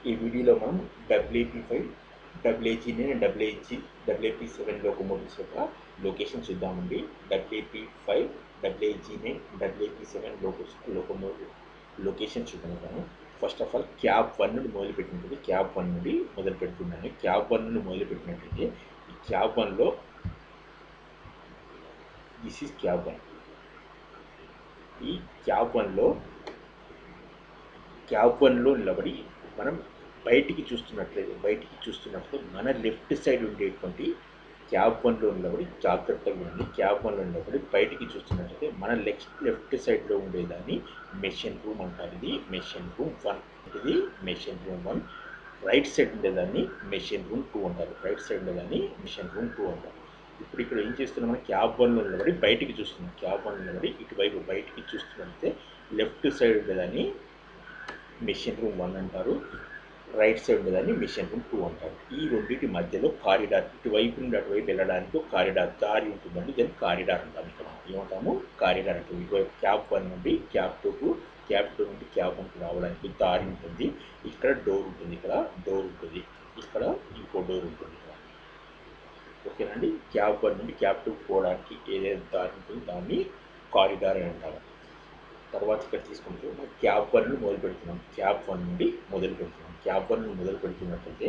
ఈ వీడియోలో మనం WAP5 WAG9 WAP7 లోకోమోటివ్స్ యొక్క లొకేషన్ చూద్దామండి. WAP5 WAG9 WAP7 locomotive location చూద్దాము. ఫస్ట్ ఆఫ్ ఆల్ క్యాబ్ 1 నుండి మొదలుపెట్టినట్టు క్యాబ్ 1 నుండి మొదలు పెడుతున్నాను. క్యాబ్ 1 నుండి మొదలు పెట్టినట్లయితే ఈ క్యాబ్ 1లో దిస్ ఈజ్ క్యాబ్ 1. ఈ క్యాబ్ 1లో నిలబడి మనం బయటికి చూస్తున్నట్లయితే మన లెఫ్ట్ సైడ్ ఉండేటువంటి క్యాబ్ 1లో నిలబడి జాగ్రత్తగా ఉండి క్యాబ్ 1లో నిలబడి బయటికి చూస్తున్నట్లయితే మన లెఫ్ట్ సైడ్లో ఉండేదాన్ని మెషిన్ రూమ్ అంటారు. ఇది మెషిన్ రూమ్ 1. ఇది మెషిన్ రూమ్ 1. రైట్ సైడ్ ఉండేదాన్ని మెషిన్ రూమ్ 2 అంటారు. ఇప్పుడు ఇక్కడ ఏం చేస్తున్నాం, మనం క్యాబ్ 1లో నిలబడి బయటికి చూస్తున్నాం. క్యాబ్ 1 నిలబడి ఇటువైపు బయటికి చూస్తున్నట్లయితే లెఫ్ట్ సైడ్ ఉండేదాన్ని మెషిన్ రూమ్ 1 అంటారు. రైట్ సైడ్ ఉండేదాన్ని మెషిన్ రూమ్ 2 అంటారు. ఈ రెండింటి మధ్యలో కారిడార్, ఇటువైపు నుండి అటువైపు వెళ్ళడానికి ఒక కారిడార్ దారి ఉంటుందండి. దాన్ని కారిడార్ అంటాము. ఇక్కడ ఏమంటాము, కారిడార్ అంటాము. ఇటువైపు క్యాబ్ 1 నుండి క్యాబ్ 2కు, క్యాబ్ 2 నుండి క్యాబ్ 1కు రావడానికి దారి ఉంటుంది. ఇక్కడ డోర్ ఉంటుంది, ఇక్కడ ఇంకో డోర్ ఉంటుంది. ఓకేనండి. క్యాబ్ 1 నుండి క్యాబ్ 2కు పోవడానికి ఏదైతే దారి ఉంటుందో దాన్ని కారిడార్ అని అంటారు. తర్వాత ఇక్కడ తీసుకుంటే క్యాబ్ 1 నుండి మొదలు పెడుతున్నాం. క్యాబ్ 1 నుండి మొదలు పెడుతున్నట్లయితే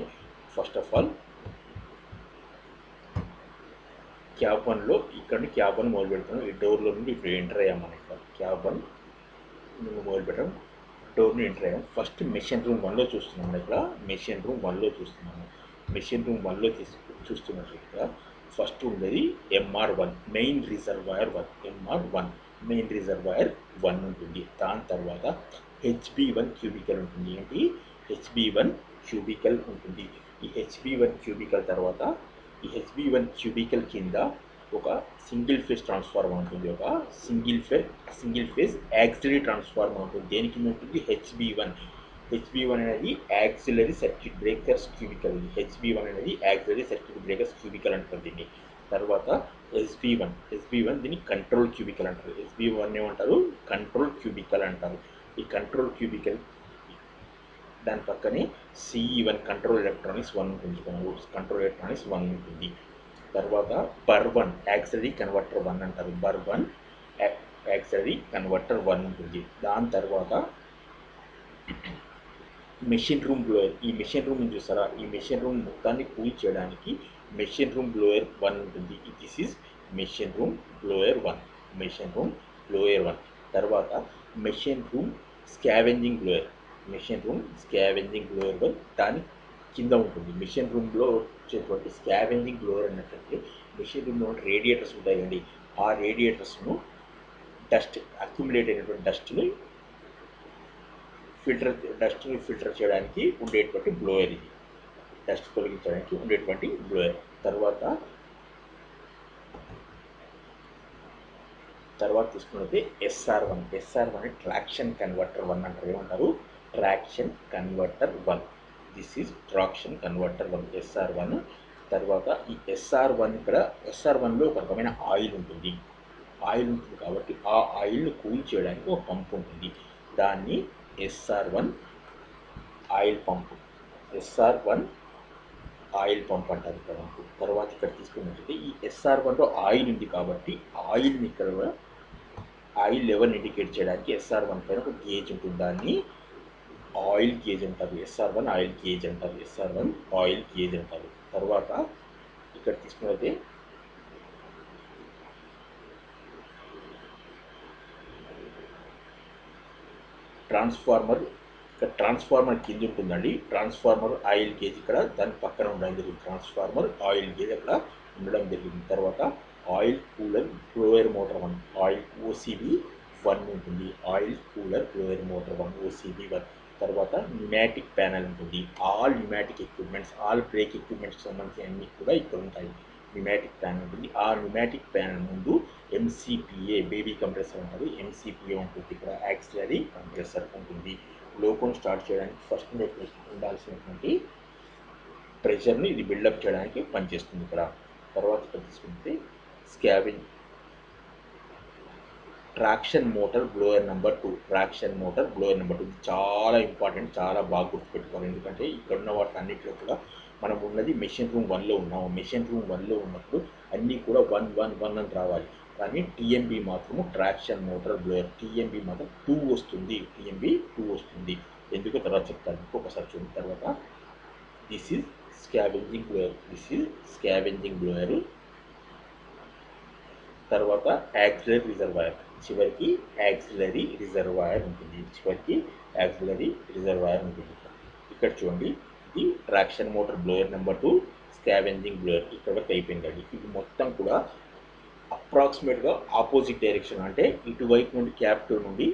ఫస్ట్ ఆఫ్ ఆల్ క్యాబ్ 1లో ఇక్కడ నుండి క్యాబ్ 1 మొదలు పెడుతున్నాం. ఈ డోర్లో నుండి ఇప్పుడు ఎంటర్ అయ్యాం. మనం ఇక్కడ క్యాబ్ 1 నుండి మొదలు పెట్టాం, డోర్ నుండి ఎంటర్ అయ్యాం. ఫస్ట్ మెషిన్ రూమ్ 1లో చూస్తున్నాం. ఇక్కడ మెషిన్ రూమ్ 1లో చూస్తున్నట్లయితే ఫస్ట్ ఉండేది MR1 మెయిన్ రిజర్వాయర్ 1 ఉంటుంది. దాని తర్వాత HB1 క్యూబికల్ ఉంటుంది. ఏంటి, HB1 క్యూబికల్ ఉంటుంది. ఈ HB1 క్యూబికల్ తర్వాత ఈ HB1 క్యూబికల్ కింద ఒక సింగిల్ ఫేజ్ ట్రాన్స్ఫార్మర్ ఉంటుంది. ఒక సింగిల్ ఫేజ్ యాక్సిలరీ ట్రాన్స్ఫార్మర్ ఉంటుంది. దేని కింద ఉంటుంది, HB1 అనేది auxiliary circuit breakers cubical. HB1 అనేది యాక్సిలరీ సర్క్యూట్ బ్రేకర్స్ క్యూబికల్ అంటారు దీన్ని. తర్వాత SB1 దీన్ని కంట్రోల్ క్యూబికల్ అంటారు. SB1 ఏమంటారు, కంట్రోల్ క్యూబికల్ అంటారు. ఈ కంట్రోల్ క్యూబికల్ దాని పక్కనే CE1 కంట్రోల్ ఎలక్ట్రానిక్స్ 1 ఉంటుంది. తర్వాత BUR1 యాక్సిలరీ కన్వర్టర్ 1 అంటారు. BUR1 యాక్సిలరీ కన్వర్టర్ 1 ఉంటుంది. దాని తర్వాత మెషిన్ రూమ్ బ్లోయర్. ఈ మెషిన్ రూమ్ చూసారా, ఈ మెషిన్ రూమ్ మొత్తాన్ని కూల్ చేయడానికి మెషిన్ రూమ్ బ్లోయర్ 1 ఉంటుంది. This is machine room blower 1. తర్వాత మెషిన్ రూమ్ స్కావెంజింగ్ బ్లోయర్ 1 దాని కింద ఉంటుంది. మెషిన్ రూమ్లో వచ్చేటువంటి స్కావెంజింగ్ బ్లోయర్ అన్నట్లయితే మెషిన్ రూమ్లో రేడియేటర్స్ ఉంటాయండి. ఆ రేడియేటర్స్ను డస్ట్ అక్యుములేట్ అయినటువంటి డస్ట్ని ఫిల్టర్ చేయడానికి ఉండేటువంటి బ్లోయర్. ఇది డస్ట్ తొలగించడానికి ఉండేటువంటి బ్లోయర్. తర్వాత తీసుకున్నది SR1 అంటే ట్రాక్షన్ కన్వర్టర్ 1 అంటారు. ఏమంటారు, traction converter 1. This is traction converter 1, SR1. తర్వాత ఈ SR1లో ఒక రకమైన ఆయిల్ ఉంటుంది కాబట్టి ఆ ఆయిల్ను కూల్ చేయడానికి ఒక పంప్ ఉంటుంది. దాన్ని SR1 ఆయిల్ పంప్ అంటారు ఇక్కడ. తర్వాత ఇక్కడ తీసుకున్నట్లయితే ఈ SR1లో ఆయిల్ ఉంది కాబట్టి ఆయిల్ని ఇక్కడ ఆయిల్ లెవెల్ ఇండికేట్ చేయడానికి SR1 పైన ఒక గేజ్ ఉంటుంది. దాన్ని ఆయిల్ గేజ్ అంటారు. SR1 ఆయిల్ గేజ్ అంటారు. తర్వాత ఇక్కడ తీసుకున్నట్లయితే ట్రాన్స్ఫార్మర్ కింద ఉంటుందండి. ట్రాన్స్ఫార్మర్ ఆయిల్ గేజ్ ఇక్కడ దాని పక్కన ఉండడం జరిగింది. ట్రాన్స్ఫార్మర్ ఆయిల్ గేజ్ అక్కడ ఉండడం జరిగింది. తర్వాత oil cooler blower motor 1 OCB1 ఉంటుంది. Oil cooler blower motor 1 OCB1. తర్వాత న్యూమాటిక్ ప్యానల్ ఉంటుంది. ఆల్ బ్రేక్ ఎక్విప్మెంట్స్కి సంబంధించిన అన్ని కూడా ఇక్కడ ఉంటాయి. న్యూమాటిక్ ప్యానల్ ఉంటుంది. ఆ న్యూమాటిక్ ప్యానల్ ముందు MCPA బేబీ కంప్రెసర్ ఉంటుంది. MCPA ఉంటుంది. ఇక్కడ యాక్సిలరీ కంప్రెసర్ ఉంటుంది. లోకోను స్టార్ట్ చేయడానికి ఫస్ట్ ఉండాల్సినటువంటి ప్రెషర్ని ఇది బిల్డప్ చేయడానికి పనిచేస్తుంది ఇక్కడ. తర్వాత ఇక్కడ తీసుకుంటే traction motor blower number 2. Traction motor blower number 2 చాలా ఇంపార్టెంట్, చాలా బాగా గుర్తుపెట్టుకోవాలి. ఎందుకంటే ఇక్కడ ఉన్న వాటి అన్నింటిలో కూడా మనం ఉన్నది మెషిన్ రూమ్ 1లో ఉన్నాము. మెషిన్ రూమ్ 1లో ఉన్నప్పుడు అన్నీ కూడా 1 అని రావాలి. కానీ టీఎంబీ మాత్రము ట్రాక్షన్ మోటార్ బ్లోయర్, టీఎంబీ మాత్రం 2 వస్తుంది. టీఎంబీ 2 వస్తుంది. ఎందుకో తర్వాత చెప్తాను. ఒకసారి చూసిన తర్వాత this is scavenging blower. This is scavenging blower. తర్వాత యాక్సిలరీ రిజర్వాయర్. చివరికి యాక్సిలరీ రిజర్వాయర్ ఉంటుంది. ఇక్కడ చూడండి, ఇది traction motor blower number 2, scavenging blower. ఇక్కడ వరకు అయిపోయిందండి. ఇది మొత్తం కూడా అప్రాక్సిమేట్గా ఆపోజిట్ డైరెక్షన్, అంటే ఇటువైపు నుండి క్యాబ్ 2 నుండి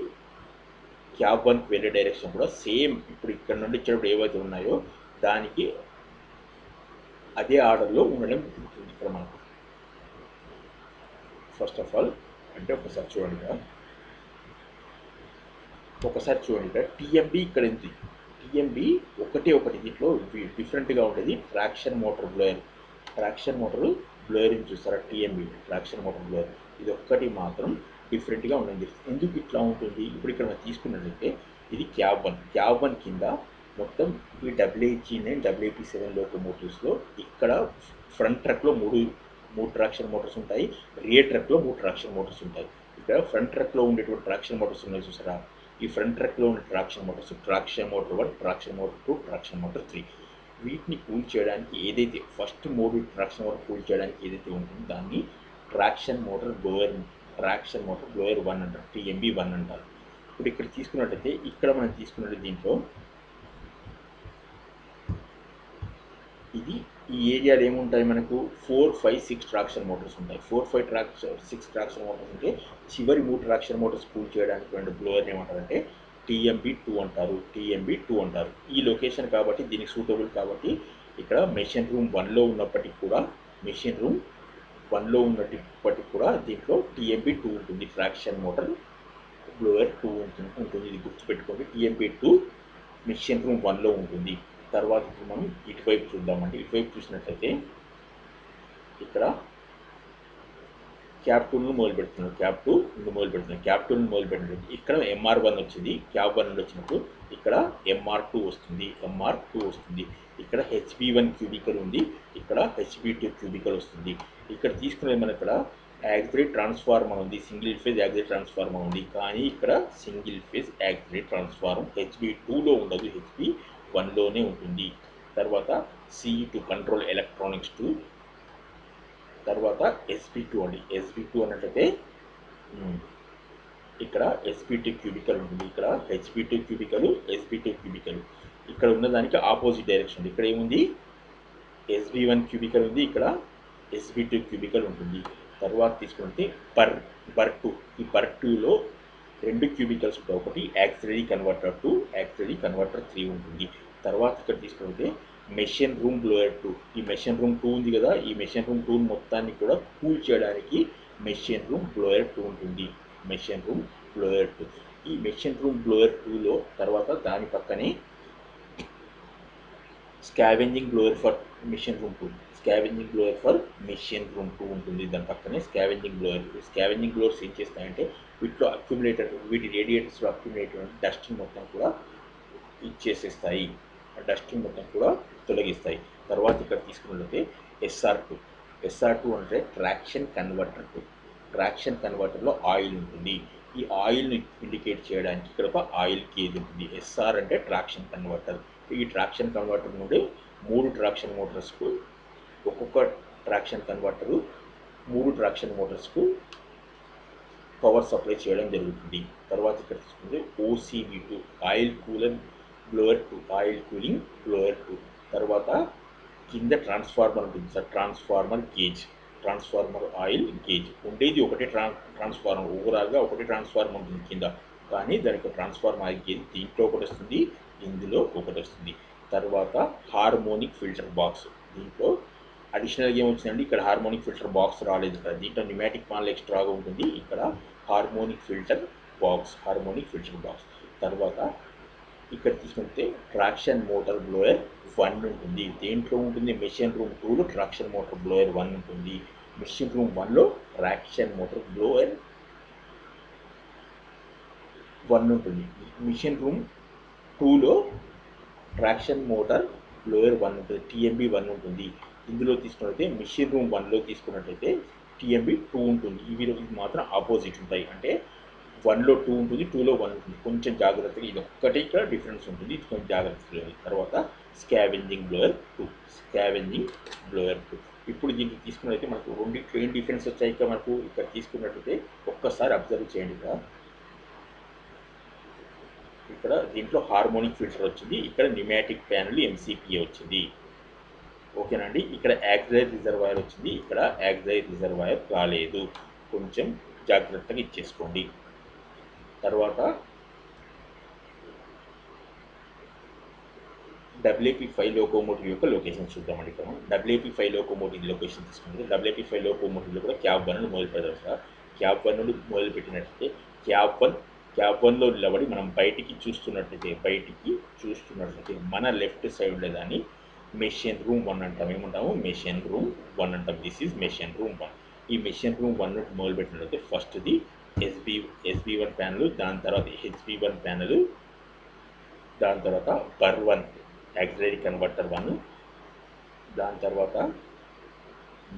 క్యాబ్ 1కి వెళ్ళే డైరెక్షన్ కూడా సేమ్. ఇప్పుడు ఇక్కడ నుండి ఇచ్చేటప్పుడు ఏవైతే ఉన్నాయో దానికి అదే ఆర్డర్లో ఉండడం జరుగుతుంది. ఇక్కడ మనకు ఫస్ట్ ఆఫ్ ఆల్ అంటే ఒకసారి చూడండి ఇక్కడ టీఎంబీ ఇక్కడ ఉంది. టీఎంబీ ఒకటి దీంట్లో డిఫరెంట్గా ఉండేది traction motor blower. Traction motor బ్లోయర్ని చూస్తారా? టీఎంబీ ట్రాక్షన్ మోటార్ బ్లోయర్ ఇది ఒక్కటి మాత్రం డిఫరెంట్గా ఉండేది. ఎందుకు ఇట్లా ఉంటుంది? ఇప్పుడు ఇక్కడ మనం తీసుకున్నట్లయితే ఇది క్యాబ్ 1 కింద మొత్తం ఈ WH9 WP7 లోకోమోటివ్స్లో ఇక్కడ ఫ్రంట్ ట్రక్లో మూడు ట్రాక్షన్ మోటార్స్ ఉంటాయి. రియర్ ట్రక్లో 3 ట్రాక్షన్ మోటార్స్ ఉంటాయి. ఇక్కడ ఫ్రంట్ ట్రక్లో ఉండేటువంటి ట్రాక్షన్ మోటార్స్ ఉన్నాయి చూసారా? ఈ ఫ్రంట్ ట్రక్లో ఉండే traction Motors traction motor 1, traction motor 2, traction motor 3. వీటిని కూల్ చేయడానికి ఏదైతే first mode traction motor cool చేయడానికి ఏదైతే ఉంటుందో దాన్ని ట్రాక్షన్ మోటార్ బ్లోయర్ 1 అంటారు. టీఎంబీ 1 అంటారు. ఇప్పుడు ఇక్కడ తీసుకున్నట్టయితే ఇక్కడ మనం తీసుకున్నట్టు దీంట్లో ఇది ఈ ఏరియాలో ఏముంటాయి మనకు 4, 5, 6 ట్రాక్షన్ మోటార్స్ ఉంటాయి. 4, 5, 6 ట్రాక్షన్ మోటార్స్ ఉంటే చివరి 3 ట్రాక్షన్ మోటార్స్ కూల్ చేయడానికి బ్లోయర్ ఏమంటారంటే టీఎంబీ 2 అంటారు. ఈ లొకేషన్ కాబట్టి దీనికి సూటబుల్ కాబట్టి ఇక్కడ మెషిన్ రూమ్ 1లో ఉన్నప్పటికీ కూడా దీంట్లో టీఎంబీ 2 ఉంటుంది. ట్రాక్షన్ మోటార్ బ్లోయర్ 2 ఉంటుంది. ఇది గుర్తుపెట్టుకోండి. టీఎంబీ 2 మెషిన్ రూమ్ 1లో ఉంటుంది. తర్వాత మనం ఇటువైపు చూద్దామండి. ఇటువైపు చూసినట్లయితే ఇక్కడ క్యాబ్ 2 మొదలు పెడుతున్నాం. క్యాబ్ 2 మొదలు పెట్టినప్పుడు ఇక్కడ MR1 వచ్చింది. క్యాబ్ 1 నుండి వచ్చినప్పుడు ఇక్కడ MR2 వస్తుంది. ఇక్కడ HB1 క్యూబికల్ ఉంది. ఇక్కడ HB2 క్యూబికల్ వస్తుంది. ఇక్కడ తీసుకునే మన ఇక్కడ యాక్సిలరీ ట్రాన్స్ఫార్మర్ ఉంది. సింగిల్ ఫేజ్ యాక్సిలరీ ట్రాన్స్ఫార్మర్ ఉంది. కానీ ఇక్కడ సింగిల్ ఫేజ్ యాక్సిలరీ ట్రాన్స్ఫార్మర్ HB2లో ఉండదు, HB1లోనే ఉంటుంది. తర్వాత CE2 కంట్రోల్ ఎలక్ట్రానిక్స్ 2. తర్వాత SB2 అండి. SB2 అన్నట్లయితే ఇక్కడ SB2 క్యూబికల్ ఉంటుంది. ఇక్కడ HB2 క్యూబికల్, SB2 క్యూబికల్. ఇక్కడ ఉన్నదానికి ఆపోజిట్ డైరెక్షన్. ఇక్కడ ఏముంది? SB1 క్యూబికల్ ఉంది. ఇక్కడ SB2 క్యూబికల్ ఉంటుంది. తర్వాత తీసుకుంటే బర్ 2. ఈ బర్ 2లో 2 క్యూబికల్స్ ఉంటాయి. ఒకటి యాక్సిలరీ కన్వర్టర్ 2, యాక్సిలరీ కన్వర్టర్ 3 ఉంటుంది. తర్వాత ఇక్కడ తీసుకుంటే మెషిన్ రూమ్ బ్లోయర్ 2. ఈ మెషిన్ రూమ్ 2 ఉంది కదా, ఈ మెషిన్ రూమ్ 2 మొత్తాన్ని కూడా కూల్ చేయడానికి మెషిన్ రూమ్ బ్లోయర్ 2 ఉంటుంది. ఈ మెషిన్ రూమ్ బ్లోయర్ 2లో తర్వాత దాని పక్కనే scavenging blower for machine room 2 ఉంటుంది. దాని పక్కనే స్కావెంజింగ్ బ్లోయర్స్ ఏం చేస్తాయంటే వీటి రేడియేటర్స్లో అక్యుములేటర్ డస్ట్ని మొత్తం కూడా ఇచ్చేసేస్తాయి. డస్ట్ని మొత్తం కూడా తొలగిస్తాయి. తర్వాత ఇక్కడ తీసుకున్నట్లయితే SR2 అంటే ట్రాక్షన్ కన్వర్టర్ 2. ట్రాక్షన్ కన్వర్టర్లో ఆయిల్ ఉంటుంది. ఈ ఆయిల్ని ఇండికేట్ చేయడానికి ఇక్కడ ఒక ఆయిల్ గేజ్ ఉంటుంది. SR అంటే ట్రాక్షన్ కన్వర్టర్. ఈ ట్రాక్షన్ కన్వర్టర్ నుండి 3 ట్రాక్షన్ మోటార్స్కు ఒక్కొక్క ట్రాక్షన్ కన్వర్టరు 3 ట్రాక్షన్ మోటార్స్కు పవర్ సప్లై చేయడం జరుగుతుంది. తర్వాత ఇక్కడ తీసుకుంటే OCB2 ఆయిల్ కూలింగ్ బ్లోయర్ 2. తర్వాత కింద ట్రాన్స్ఫార్మర్ ఉంటుంది సార్. ట్రాన్స్ఫార్మర్ ఆయిల్ గేజ్ ఉండేది ఒకటే ట్రాన్స్ఫార్మర్. ఓవరాల్గా ఒకటే ట్రాన్స్ఫార్మర్ ఉంటుంది కింద. కానీ దానికి ట్రాన్స్ఫార్మర్ ఆయిల్ గేజ్ దీంట్లో ఒకటి వస్తుంది, ఇందులో ఒకటి వస్తుంది. తర్వాత హార్మోనిక్ ఫిల్టర్ బాక్స్. దీంట్లో అడిషనల్గా ఏమొచ్చిందండి, ఇక్కడ హార్మోనిక్ ఫిల్టర్ బాక్స్ రాలేదు. ఇక్కడ దీంట్లో న్యూమాటిక్ పానల్ ఎక్స్ట్రాగా ఉంటుంది. ఇక్కడ హార్మోనిక్ ఫిల్టర్ బాక్స్. తర్వాత ఇక్కడ తీసుకుంటే ట్రాక్షన్ మోటార్ బ్లోయర్ 1 ఉంటుంది. దేంట్లో ఉంటుంది? మెషిన్ రూమ్ 2లో ట్రాక్షన్ మోటార్ బ్లోయర్ 1 ఉంటుంది. మెషిన్ రూమ్ 1లో ట్రాక్షన్ మోటార్ బ్లోయర్ 1 ఉంటుంది. మిషన్ రూమ్ 2లో ట్రాక్షన్ మోటార్ బ్లోయర్ 1 ఉంటుంది, టీఎంబీ 1 ఉంటుంది. ఇందులో తీసుకున్నట్లయితే మిషన్ రూమ్ 1లో తీసుకున్నట్లయితే టీఎంబీ 2 ఉంటుంది. ఇవి మాత్రం ఆపోజిట్ ఉంటాయి. అంటే 1లో 2 ఉంటుంది, 2లో 1 ఉంటుంది. కొంచెం జాగ్రత్తగా ఇది ఒక్కటి ఇక్కడ డిఫరెన్స్ ఉంటుంది, ఇది కొంచెం జాగ్రత్తగా. తర్వాత స్కావెంజింగ్ బ్లోయర్ 2, స్కావెంజింగ్ బ్లోయర్ 2. ఇప్పుడు దీనికి తీసుకున్నట్లయితే మనకు రెండిట్లో ఏం డిఫరెన్స్ వచ్చాయి ఇక్కడ మనకు ఇక్కడ తీసుకున్నట్లయితే ఒక్కసారి అబ్జర్వ్ చేయండి. ఇక్కడ దీంట్లో హార్మోనిక్ ఫిల్టర్ వచ్చింది, ఇక్కడ న్యూమాటిక్ ప్యానల్ ఎంసీపీఏ వచ్చింది. ఓకేనండి. ఇక్కడ యాక్సిలరీ రిజర్వాయర్ వచ్చింది, ఇక్కడ యాక్సిలరీ రిజర్వాయర్ రాలేదు. కొంచెం జాగ్రత్తగా ఇచ్చేసుకోండి. తర్వాత WP5 లోకోమోటివ్ యొక్క లొకేషన్ చూద్దామండి. ఇక్కడ WP5 లోకోమోటివ్ లొకేషన్ తీసుకుంటే WP5 లోకోమోటివ్లో కూడా క్యాబ్ 1 మొదలు పెడతారు సార్. క్యాబ్ 1 మొదలు పెట్టినట్లయితే క్యాబ్ 1లో నిలబడి మనం బయటికి చూస్తున్నట్లయితే మన లెఫ్ట్ సైడ్ ఉండేదాన్ని మెషిన్ రూమ్ 1 అంటాం. ఏమంటాము? మెషిన్ రూమ్ 1 అంటాం. This is machine room 1. ఈ మెషిన్ రూమ్ 1 మొదలు పెట్టినట్లయితే ఫస్ట్ది SB1 ప్యానల్, దాని తర్వాత HB1 ప్యానల్, దాని తర్వాత BUR1 యాక్సిలరీ కన్వర్టర్ 1, దాని తర్వాత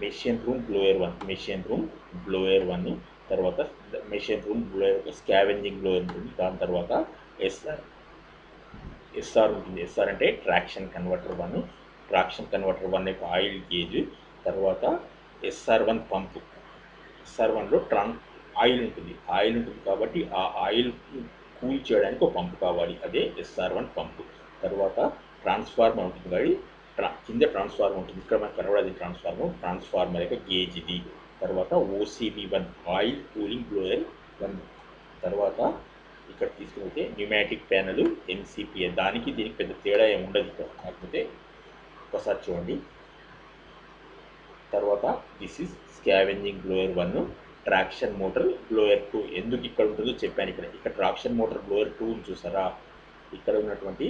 మెషిన్ రూమ్ బ్లోయర్ 1, తర్వాత machine room blower scavenging blower ఉంటుంది. దాని తర్వాత ఎస్ఆర్ ఉంటుంది. ఎస్ఆర్ అంటే ట్రాక్షన్ కన్వర్టర్ 1 యొక్క ఆయిల్ గేజ్. తర్వాత SR1 పంపు. SR1లో ఆయిల్ ఉంటుంది కాబట్టి ఆ ఆయిల్ కూల్ చేయడానికి ఒక పంపు కావాలి, అదే SR1 పంపు. తర్వాత ట్రాన్స్ఫార్మర్ ఉంటుంది కాబట్టి కింద ట్రాన్స్ఫార్మర్ ఉంటుంది, ఇక్కడ మనకు కనబడేది ట్రాన్స్ఫార్మర్ యొక్క గేజ్ ఇది. తర్వాత OCB1 ఆయిల్ కూలింగ్ బ్లోయర్ 1. తర్వాత ఇక్కడ తీసుకుంటే న్యూమాటిక్ ప్యానల్ ఎంసీపీఏ. దానికి దీనికి పెద్ద తేడా ఏమి ఉండదు ఇక్కడ, కాకపోతే ఒకసారి చూడండి. తర్వాత this is scavenging blower 1, traction motor blower 2. ఎందుకు ఇక్కడ ఉంటుందో చెప్పాను. ఇక్కడ ట్రాక్షన్ మోటార్ బ్లోయర్ 2 చూసారా? ఇక్కడ ఉన్నటువంటి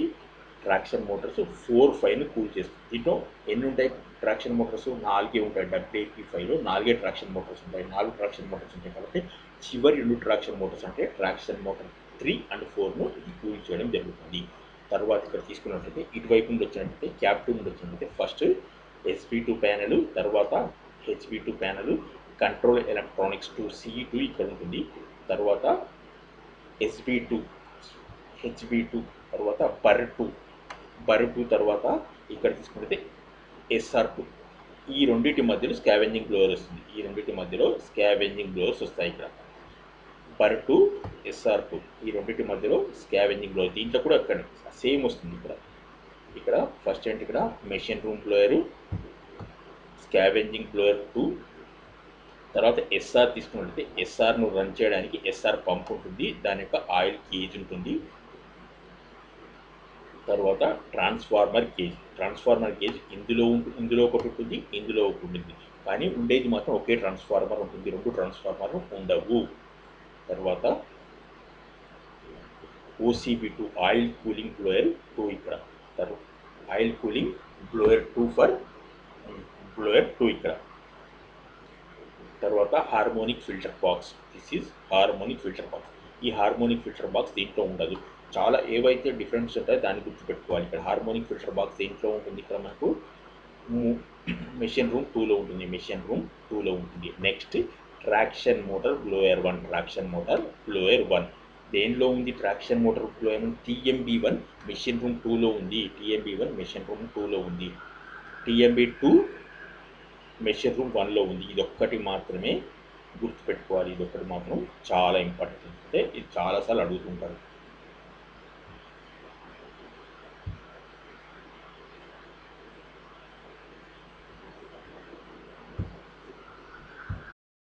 ట్రాక్షన్ మోటార్స్ 4-5ను కూల్ చేస్తుంది. దీంట్లో ఎన్ని ఉంటాయి ట్రాక్షన్ మోటార్స్? 4 ఉంటాయి. WP5లో 4 ట్రాక్షన్ మోటార్స్ ఉంటాయి. 4 ట్రాక్షన్ మోటార్స్ ఉంటాయి కాబట్టి చివరి 2 ట్రాక్షన్ మోటార్స్ అంటే ట్రాక్షన్ మోటార్ 3 and 4ను ఇది కూల్ చేయడం జరుగుతుంది. తర్వాత ఇక్కడ తీసుకున్నట్లయితే ఇటువైపు నుండి వచ్చినట్లయితే క్యాబ్ 2 నుండి వచ్చినట్లయితే ఫస్ట్ SB2 ప్యానల్, తర్వాత HB2 panel, control electronics 2 CE2 ఇక్కడ ఉంటుంది. తర్వాత SB2, HB2, తర్వాత BUR2, తర్వాత ఇక్కడ తీసుకుంటే SR2. ఈ రెండింటి మధ్యలో స్కావెంజింగ్ బ్లోయర్ వస్తుంది. వస్తాయి ఇక్కడ. BUR2, SR2 ఈ రెండింటి మధ్యలో స్కావెంజింగ్ బ్లోయర్. దీంట్లో కూడా అక్కడ సేమ్ వస్తుంది. ఇక్కడ ఫస్ట్ ఏంటి, ఇక్కడ మెషిన్ రూమ్ బ్లోయరు, స్కావెంజింగ్ బ్లోయర్ 2. తర్వాత SR తీసుకున్నట్లయితే SRను రన్ చేయడానికి SR పంప్ ఉంటుంది, దాని యొక్క ఆయిల్ గేజ్ ఉంటుంది. తర్వాత ట్రాన్స్ఫార్మర్ గేజ్ ఇందులో ఒకటి ఉంటుంది, ఇందులో ఒకటి ఉంటుంది. కానీ ఉండేది మాత్రం ఒకే ట్రాన్స్ఫార్మర్ ఉంటుంది, 2 ట్రాన్స్ఫార్మర్లు ఉండవు. తర్వాత OCB2 ఆయిల్ కూలింగ్ బ్లోయర్ 2 ఇక్కడ. Oil cooling blower 2 for blower 2 ఇక్కడ. తర్వాత harmonic filter box. This is harmonic filter box. ఈ హార్మోనిక్ ఫిల్టర్ బాక్స్ దీంట్లో ఉండదు. చాలా ఏవైతే డిఫరెన్స్ ఉంటాయో దాన్ని గుర్తుపెట్టుకోవాలి. ఇక్కడ హార్మోనిక్ ఫిల్టర్ బాక్స్ దేంట్లో ఉంటుంది? ఇక్కడ మనకు మెషిన్ రూమ్ 2లో ఉంటుంది. నెక్స్ట్ ట్రాక్షన్ మోటార్ బ్లోయర్ 1, దేనిలో ఉంది traction motor blower? TMB1 machine room 2లో ఉంది. TMB2 మెషిన్ రూమ్ 1లో ఉంది. ఇది ఒక్కటి మాత్రమే గుర్తుపెట్టుకోవాలి. ఇది ఒక్కటి మాత్రం చాలా ఇంపార్టెంట్. అంటే ఇది చాలాసార్లు అడుగుతుంటారు.